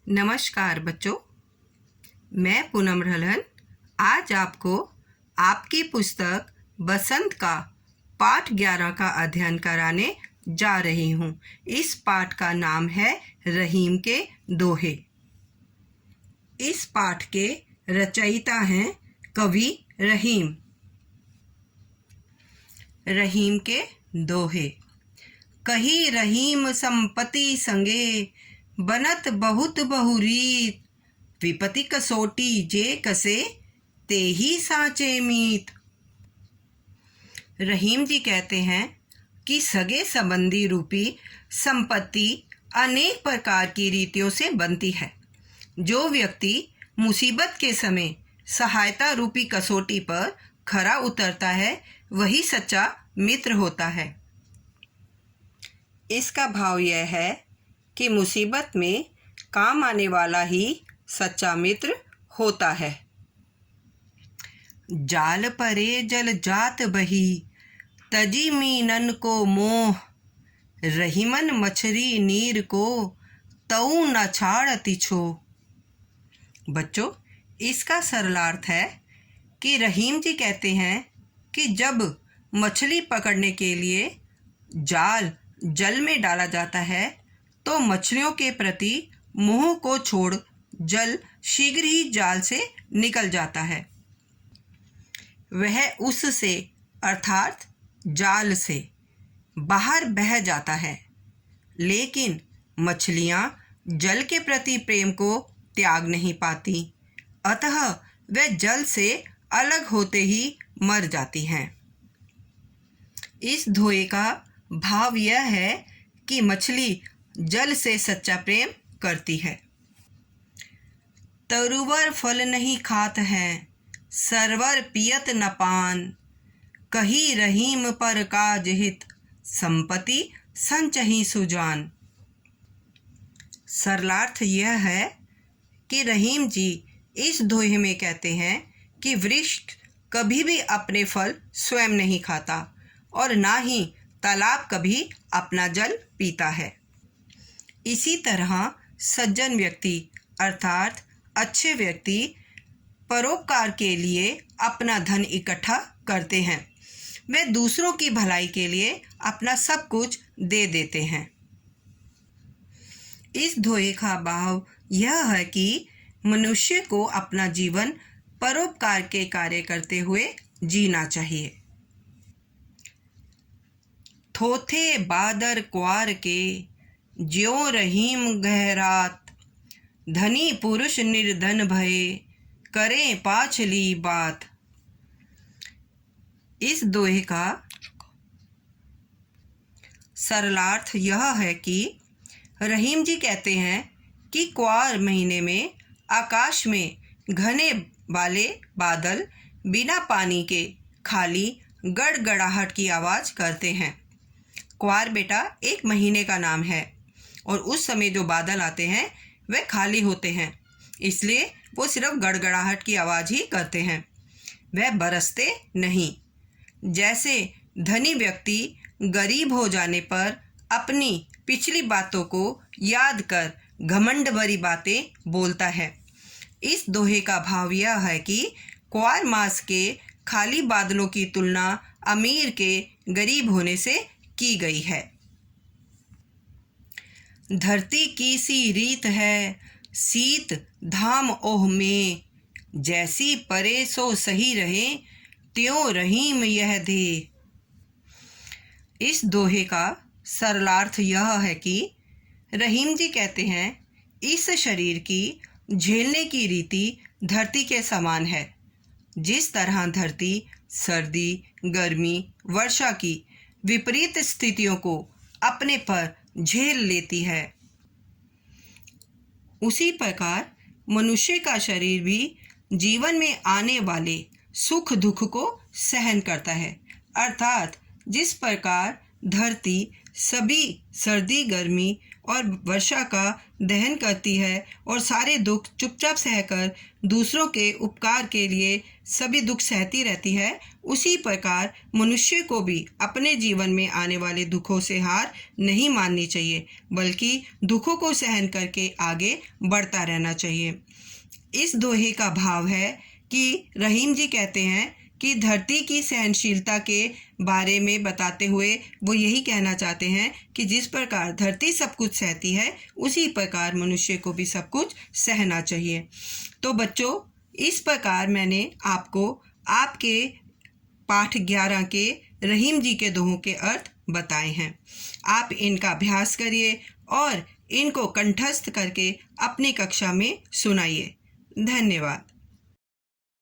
नमस्कार बच्चों, मैं पूनम रहलन आज आपको आपकी पुस्तक बसंत का पाठ 11 का अध्ययन कराने जा रही हूँ। इस पाठ का नाम है रहीम के दोहे। इस पाठ के रचयिता हैं कवि रहीम। रहीम के दोहे। कही रहीम संपत्ति संगे, बनत बहुत बहुरीत। विपति कसोटी जे कसे, ते ही साचे मीत। रहीम जी कहते हैं कि सगे संबंधी रूपी संपत्ति अनेक प्रकार की रीतियों से बनती है। जो व्यक्ति मुसीबत के समय सहायता रूपी कसौटी पर खरा उतरता है, वही सच्चा मित्र होता है। इसका भाव यह है कि मुसीबत में काम आने वाला ही सच्चा मित्र होता है। जाल परे जल जात बही, तजी मीनन को मोह। रहीमन मछरी नीर को, तऊ न छाड़ती छो। बच्चों, इसका सरलार्थ है कि रहीम जी कहते हैं कि जब मछली पकड़ने के लिए जाल जल में डाला जाता है तो मछलियों के प्रति मोह को छोड़ जल शीघ्र ही जाल से निकल जाता है। वह उससे अर्थात जाल से बाहर बह जाता है, लेकिन मछलियाँ जल के प्रति प्रेम को त्याग नहीं पाती, अतः वह जल से अलग होते ही मर जाती हैं। इस दोहे का भाव यह है कि मछली जल से सच्चा प्रेम करती है। तरुवर फल नहीं खात है, सरवर पियत न पान। कही रहीम पर काज हित, संपत्ति संचही सुजान। सरलार्थ यह है कि रहीम जी इस दोहे में कहते हैं कि वृक्ष कभी भी अपने फल स्वयं नहीं खाता और ना ही तालाब कभी अपना जल पीता है। इसी तरह सज्जन व्यक्ति अर्थात अच्छे व्यक्ति परोपकार के लिए अपना धन इकट्ठा करते हैं। वे दूसरों की भलाई के लिए अपना सब कुछ दे देते हैं। इस दोहे का भाव यह है कि मनुष्य को अपना जीवन परोपकार के कार्य करते हुए जीना चाहिए। थोथे बादर क्वार के, ज्यों रहीम गहरात। धनी पुरुष निर्धन भये, करें पाछली बात। इस दोहे का सरलार्थ यह है कि रहीम जी कहते हैं कि क्वार महीने में आकाश में घने वाले बादल बिना पानी के खाली गड़गड़ाहट की आवाज़ करते हैं। क्वार बेटा एक महीने का नाम है और उस समय जो बादल आते हैं वे खाली होते हैं, इसलिए वो सिर्फ गड़गड़ाहट की आवाज़ ही करते हैं, वह बरसते नहीं। जैसे धनी व्यक्ति गरीब हो जाने पर अपनी पिछली बातों को याद कर घमंड भरी बातें बोलता है, इस दोहे का भाव यह है कि क्वार मास के खाली बादलों की तुलना अमीर के गरीब होने से की गई है। धरती की सी रीत है, सीत धाम ओह में। जैसी परे सो सही रहे, त्यों रहीम यह दे। इस दोहे का सरलार्थ यह है कि रहीम जी कहते हैं इस शरीर की झेलने की रीति धरती के समान है। जिस तरह धरती सर्दी, गर्मी, वर्षा की विपरीत स्थितियों को अपने पर झेल लेती है, उसी प्रकार मनुष्य का शरीर भी जीवन में आने वाले सुख दुख को सहन करता है। अर्थात जिस प्रकार धरती सभी सर्दी, गर्मी और वर्षा का दहन करती है और सारे दुख चुपचाप सहकर दूसरों के उपकार के लिए सभी दुख सहती रहती है, उसी प्रकार मनुष्य को भी अपने जीवन में आने वाले दुखों से हार नहीं माननी चाहिए, बल्कि दुखों को सहन करके आगे बढ़ता रहना चाहिए। इस दोहे का भाव है कि रहीम जी कहते हैं कि धरती की सहनशीलता के बारे में बताते हुए वो यही कहना चाहते हैं कि जिस प्रकार धरती सब कुछ सहती है, उसी प्रकार मनुष्य को भी सब कुछ सहना चाहिए। तो बच्चों, इस प्रकार मैंने आपको आपके पाठ 11 के रहीम जी के दोहों के अर्थ बताए हैं। आप इनका अभ्यास करिए और इनको कंठस्थ करके अपनी कक्षा में सुनाइए। धन्यवाद।